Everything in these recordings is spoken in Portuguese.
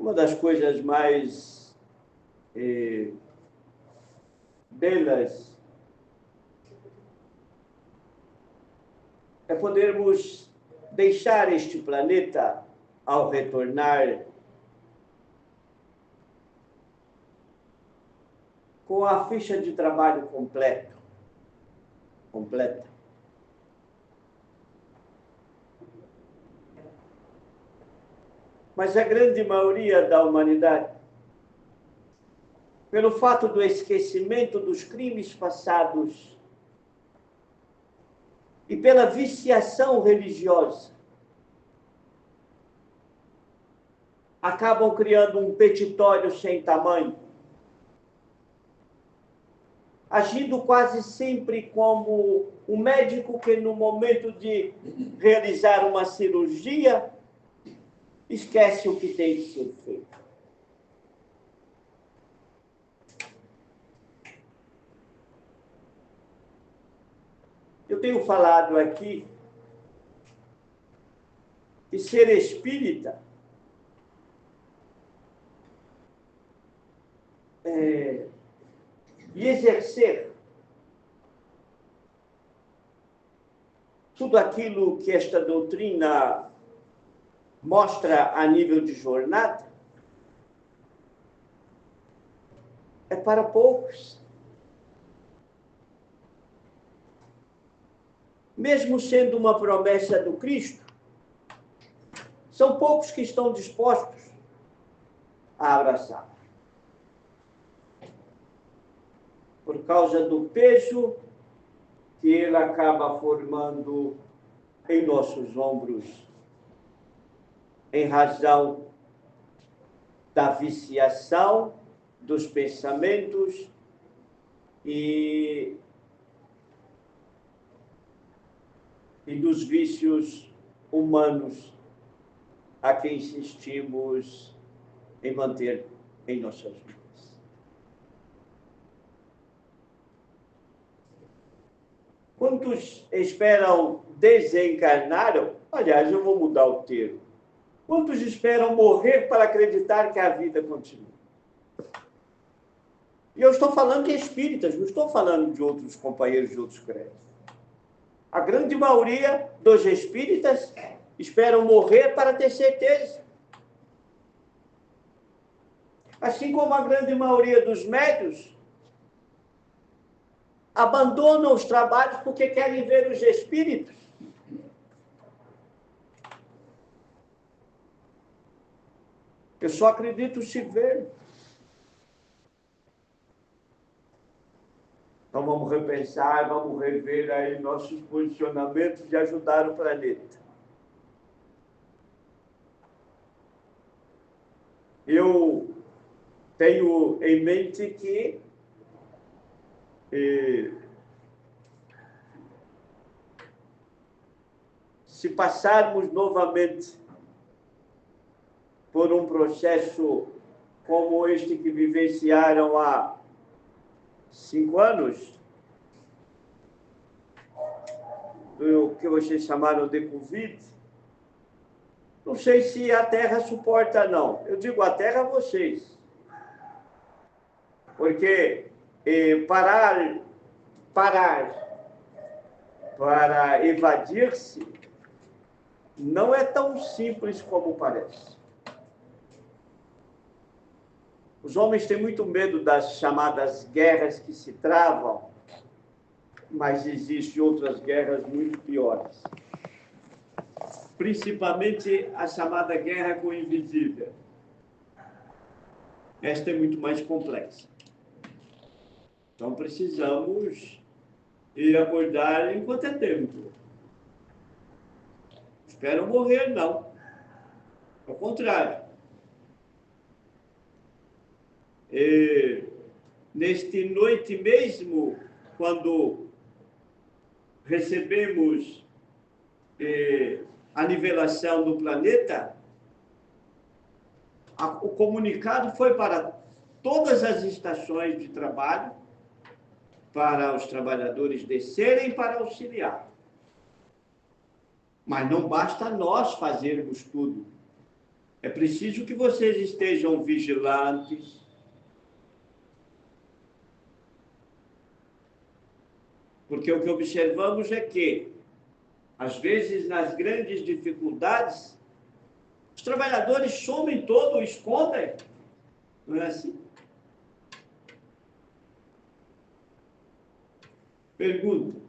Uma das coisas mais belas é podermos deixar este planeta ao retornar com a ficha de trabalho completa. Mas a grande maioria da humanidade, pelo fato do esquecimento dos crimes passados e pela viciação religiosa, acabam criando um petitório sem tamanho, agindo quase sempre como um médico que, no momento de realizar uma cirurgia, esquece o que tem de ser feito. Eu tenho falado aqui que ser espírita e exercer tudo aquilo que esta doutrina mostra a nível de jornada, é para poucos. Mesmo sendo uma promessa do Cristo, são poucos que estão dispostos a abraçar. Por causa do peso que ele acaba formando em nossos ombros, em razão da viciação dos pensamentos e dos vícios humanos a que insistimos em manter em nossas vidas. Quantos esperam desencarnar? Aliás, eu vou mudar o termo. Quantos esperam morrer para acreditar que a vida continua? E eu estou falando de espíritas, não estou falando de outros companheiros de outros credos. A grande maioria dos espíritas esperam morrer para ter certeza. Assim como a grande maioria dos médios abandonam os trabalhos porque querem ver os espíritos. Eu só acredito se ver. Então vamos repensar, vamos rever aí nossos posicionamentos de ajudar o planeta. Eu tenho em mente que se passarmos novamente por um processo como este que vivenciaram há 5 anos, o que vocês chamaram de Covid, não sei se a Terra suporta, não. Eu digo a Terra a vocês. Porque parar para evadir-se não é tão simples como parece. Os homens têm muito medo das chamadas guerras que se travam, mas existem outras guerras muito piores. Principalmente a chamada guerra com o invisível. Esta é muito mais complexa. Então precisamos acordar enquanto é tempo. Espero morrer, não. Ao contrário. Neste noite mesmo, quando recebemos a nivelação do planeta, o comunicado foi para todas as estações de trabalho, para os trabalhadores descerem para auxiliar. Mas não basta nós fazermos tudo. É preciso que vocês estejam vigilantes. Porque o que observamos é que, às vezes, nas grandes dificuldades, os trabalhadores somem todo, escondem. Não é assim? Pergunta.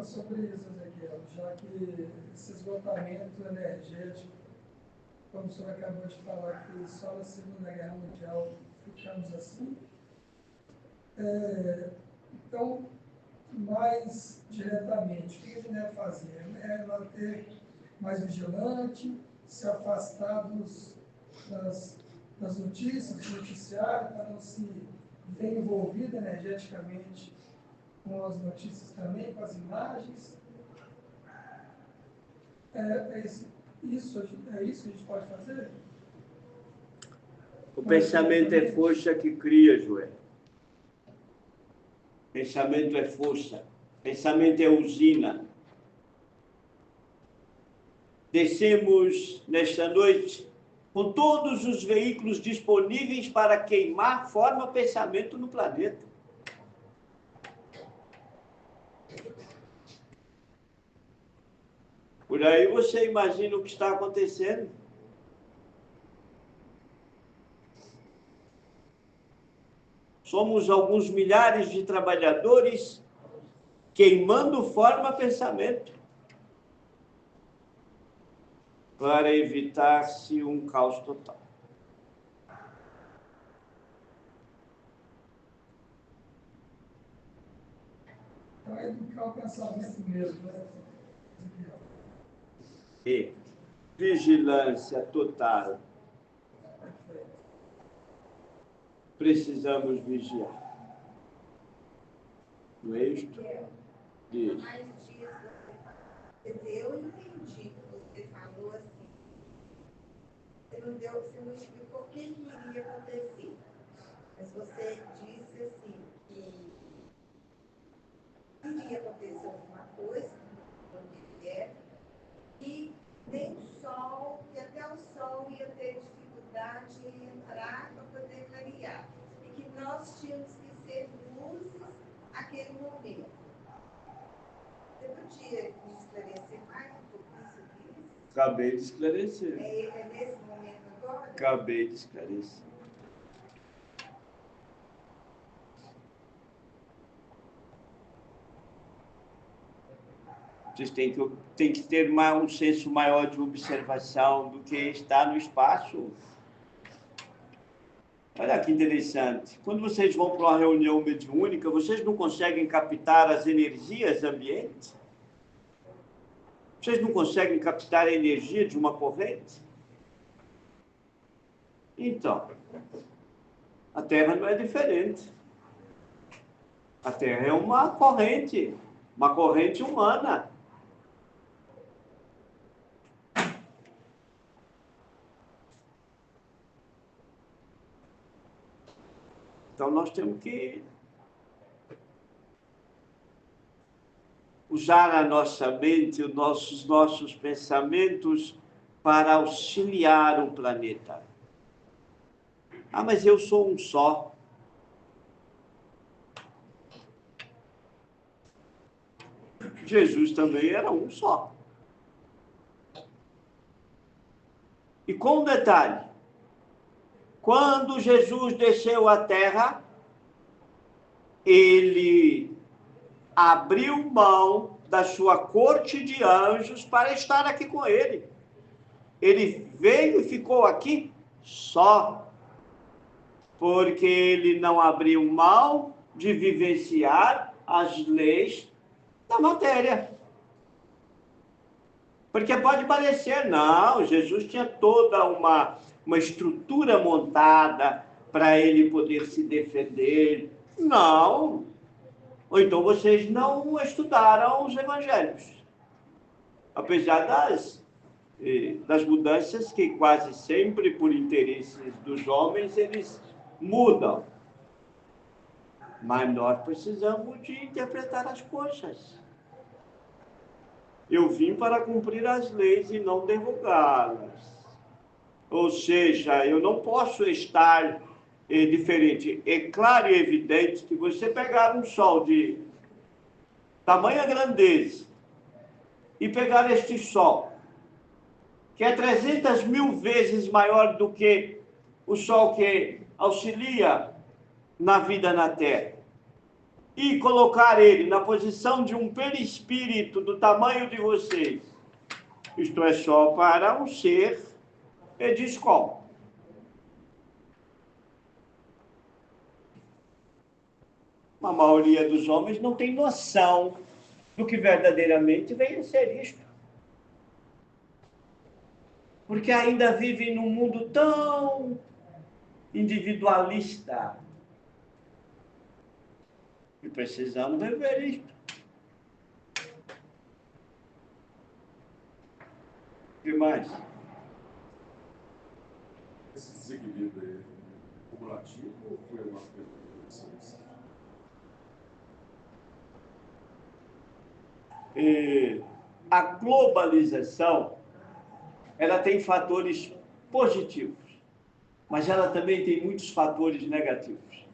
Sobre isso, Ezequiel, já que esse esgotamento energético, como o senhor acabou de falar, que só na Segunda Guerra Mundial ficamos assim, então, mais diretamente, o que a gente deve fazer? É manter mais vigilante, se afastar das notícias, do noticiário, para não se ver envolvido energeticamente com as notícias também, com as imagens. Isso que a gente pode fazer? O pensamento é força que cria, Joel. Pensamento é força. Pensamento é usina. Descemos nesta noite com todos os veículos disponíveis para queimar forma pensamento no planeta. Por aí você imagina o que está acontecendo. Somos alguns milhares de trabalhadores queimando forma pensamento para evitar-se um caos total. Então, é educar o pensamento mesmo, né? E vigilância total. Precisamos vigiar. Não é isto? Isso. Mais disso, quer dizer, eu entendi que você falou assim. Você não explicou o que iria acontecer. Mas você disse assim que iria acontecer alguma coisa, onde vier, e nem o sol, e até o sol ia ter dificuldade em entrar para poder clarear. E que nós tínhamos que ser luzes naquele momento. Você podia me esclarecer mais um pouquinho sobre isso? Acabei de esclarecer. É nesse momento agora? Acabei de esclarecer. Vocês têm que ter um senso maior de observação do que está no espaço. Olha que interessante. Quando vocês vão para uma reunião mediúnica, vocês não conseguem captar as energias ambientes? Vocês não conseguem captar a energia de uma corrente? Então, a Terra não é diferente. A Terra é uma corrente humana. Então, nós temos que usar a nossa mente, os nossos pensamentos para auxiliar o planeta. Ah, mas eu sou um só. Jesus também era um só. E com um detalhe, quando Jesus desceu à terra, ele abriu mão da sua corte de anjos para estar aqui com ele. Ele veio e ficou aqui só, porque ele não abriu mão de vivenciar as leis da matéria. Porque pode parecer, não, Jesus tinha toda uma estrutura montada para ele poder se defender. Não. Ou então vocês não estudaram os evangelhos. Apesar das mudanças que quase sempre, por interesses dos homens, eles mudam. Mas nós precisamos de interpretar as coisas. Eu vim para cumprir as leis e não derrubá-las. Ou seja, eu não posso estar diferente. É claro e evidente que você pegar um sol de tamanha grandeza e pegar este sol, que é 300.000 vezes maior do que o sol que auxilia na vida na Terra, e colocar ele na posição de um perispírito do tamanho de vocês, isto é só para um ser de escola. A maioria dos homens não tem noção do que verdadeiramente vem a ser isto. Porque ainda vivem num mundo tão individualista. E precisamos rever isto. O que mais? Esse desequilíbrio é cumulativo ou foi uma coisa? A globalização, ela tem fatores positivos, mas ela também tem muitos fatores negativos.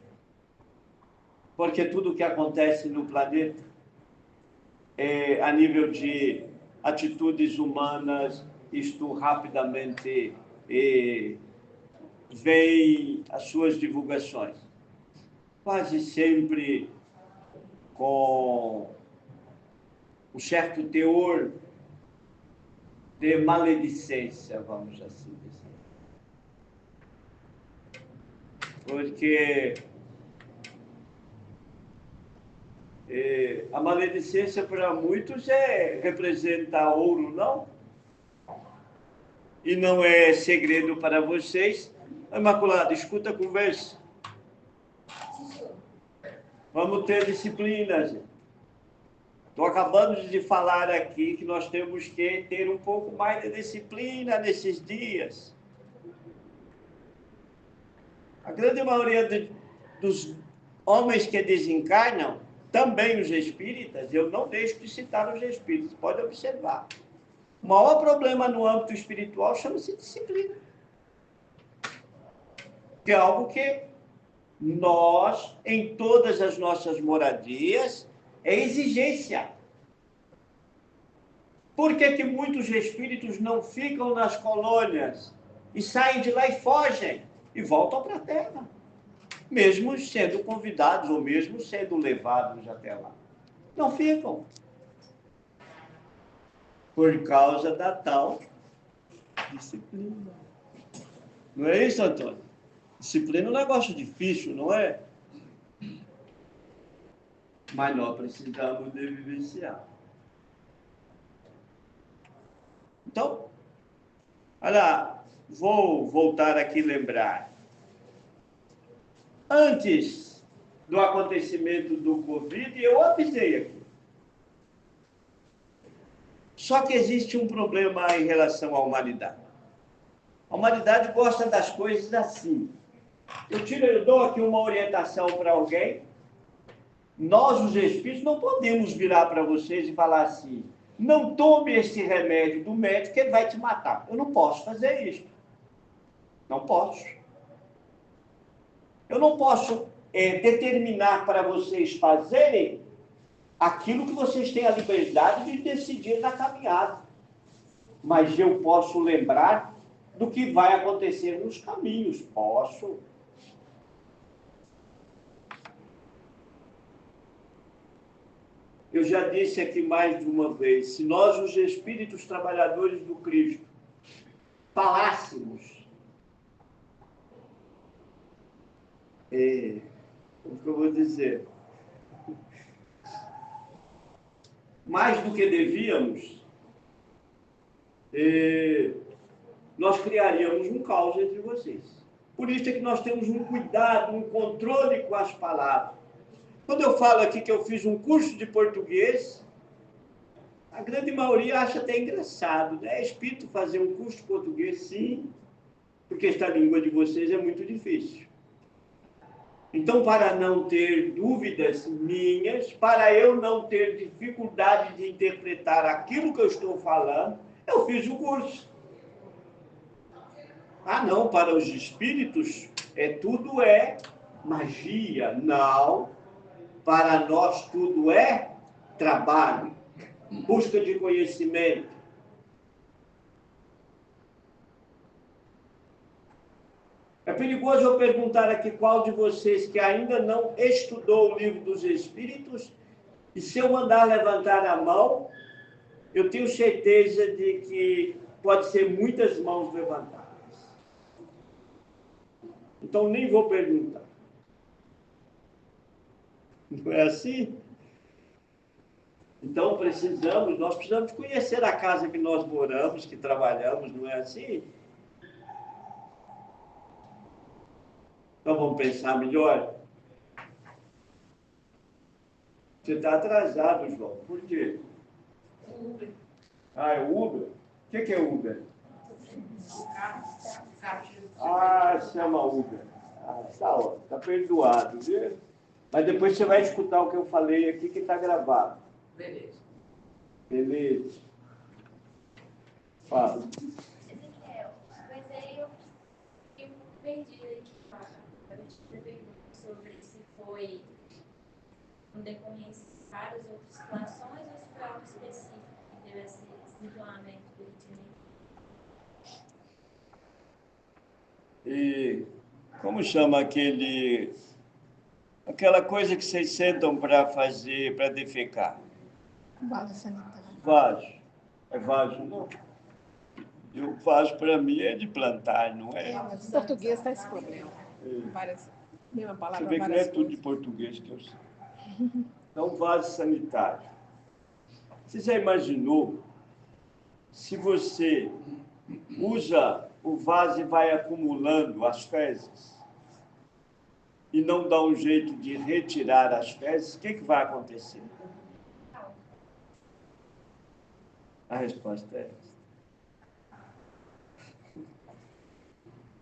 Porque tudo o que acontece no planeta, a nível de atitudes humanas, isto rapidamente vem as suas divulgações. Quase sempre com um certo teor de maledicência, vamos assim dizer. Porque a maledicência para muitos representa ouro, não? E não é segredo para vocês. Imaculada, escuta a conversa. Vamos ter disciplina, gente. Estou acabando de falar aqui que nós temos que ter um pouco mais de disciplina nesses dias. A grande maioria dos homens que desencarnam, também os espíritas, eu não deixo de citar os espíritas, pode observar. O maior problema no âmbito espiritual chama-se disciplina. Que é algo que nós, em todas as nossas moradias, é exigência. Por que muitos espíritos não ficam nas colônias e saem de lá e fogem e voltam para a Terra? Mesmo sendo convidados ou mesmo sendo levados até lá. Não ficam. Por causa da tal disciplina. Não é isso, Antônio? Disciplina é um negócio difícil, não é? Mas nós precisamos de vivenciar. Então, olha, vou voltar aqui e lembrar. Antes do acontecimento do Covid, eu avisei aqui. Só que existe um problema em relação à humanidade. A humanidade gosta das coisas assim. Eu dou aqui uma orientação para alguém. Nós, os espíritos, não podemos virar para vocês e falar assim: não tome esse remédio do médico que ele vai te matar. Eu não posso fazer isso. Não posso. Eu não posso determinar para vocês fazerem aquilo que vocês têm a liberdade de decidir na caminhada. Mas eu posso lembrar do que vai acontecer nos caminhos. Posso. Eu já disse aqui mais de uma vez, se nós, os espíritos trabalhadores do Cristo, falássemos, como que eu vou dizer? Mais do que devíamos, nós criaríamos um caos entre vocês. Por isso é que nós temos um cuidado, um controle com as palavras. Quando eu falo aqui que eu fiz um curso de português, a grande maioria acha até engraçado, né? É espírito fazer um curso de português, sim, porque esta língua de vocês é muito difícil. Então, para não ter dúvidas minhas, para eu não ter dificuldade de interpretar aquilo que eu estou falando, eu fiz o curso. Ah, não, para os espíritos, tudo é magia. Não, para nós tudo é trabalho, busca de conhecimento. É perigoso eu perguntar aqui qual de vocês que ainda não estudou o livro dos Espíritos, e se eu mandar levantar a mão, eu tenho certeza de que pode ser muitas mãos levantadas. Então nem vou perguntar. Não é assim? Então nós precisamos conhecer a casa que nós moramos, que trabalhamos, não é assim? Então vamos pensar melhor. Você está atrasado, João. Por quê? Uber. Ah, é Uber? O que é Uber? Carro. Ah, chama Uber. Ah, tá perdoado, viu? Mas depois você vai escutar o que eu falei aqui, que está gravado. Beleza. Beleza. Fala. Ezequiel, mas aí eu perdi aqui. A gente perguntou sobre se foi no decorrência de várias outras situações ou se foi algo específico que teve esse isolamento do ritmo. E como chama aquela coisa que vocês sentam para fazer, para defecar? Vaso sanitário. Vaso. É vaso, não? E o vaso, para mim, é de plantar, não é? Mas em português está esse problema. Várias, mesma Você palavra, vê que não é várias tudo de coisas. português que eu sei. Então, vaso sanitário. Você já imaginou se você usa o vaso e vai acumulando as fezes e não dá um jeito de retirar as fezes, o que vai acontecer? A resposta é essa.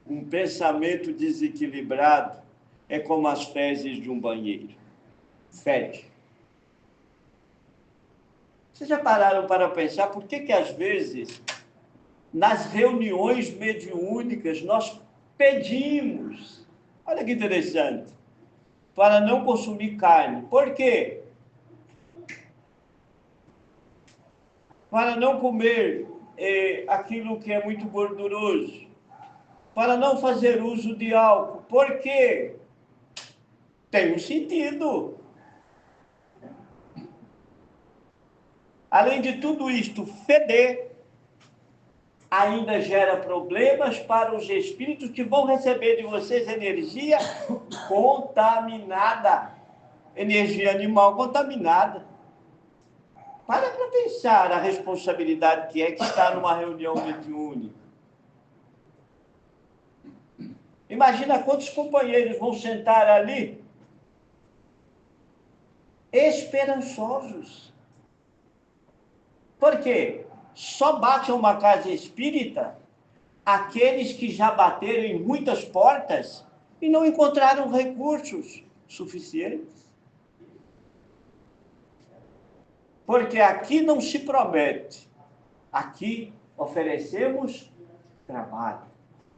Um pensamento desequilibrado é como as fezes de um banheiro. Fede. Vocês já pararam para pensar por que às vezes, nas reuniões mediúnicas, nós pedimos, olha que interessante, para não consumir carne. Por quê? Para não comer aquilo que é muito gorduroso. Para não fazer uso de álcool. Por quê? Tem um sentido. Além de tudo isto, feder ainda gera problemas para os espíritos que vão receber de vocês energia contaminada. Energia animal contaminada. Para pensar a responsabilidade que está numa reunião mediúnica. Imagina quantos companheiros vão sentar ali esperançosos. Por quê? Só bate uma casa espírita aqueles que já bateram em muitas portas e não encontraram recursos suficientes. Porque aqui não se promete. Aqui oferecemos trabalho,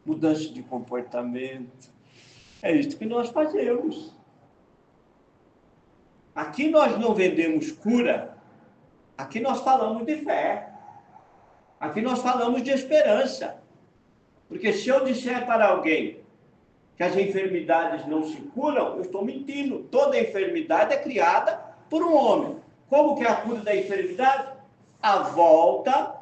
mudança de comportamento. É isso que nós fazemos. Aqui nós não vendemos cura. Aqui nós falamos de fé. Aqui nós falamos de esperança. Porque se eu disser para alguém que as enfermidades não se curam, eu estou mentindo. Toda enfermidade é criada por um homem. Como que é a cura da enfermidade? A volta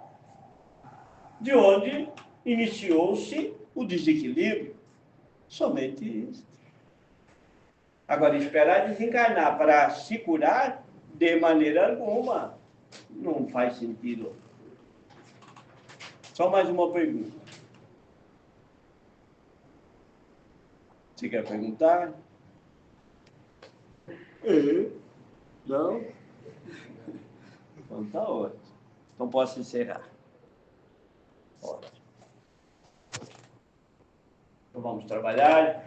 de onde iniciou-se o desequilíbrio. Somente isso. Agora, esperar desencarnar para se curar, de maneira alguma, não faz sentido. Só mais uma pergunta. Você quer perguntar? Não? Então tá ótimo. Então posso encerrar. Ótimo. Então vamos trabalhar.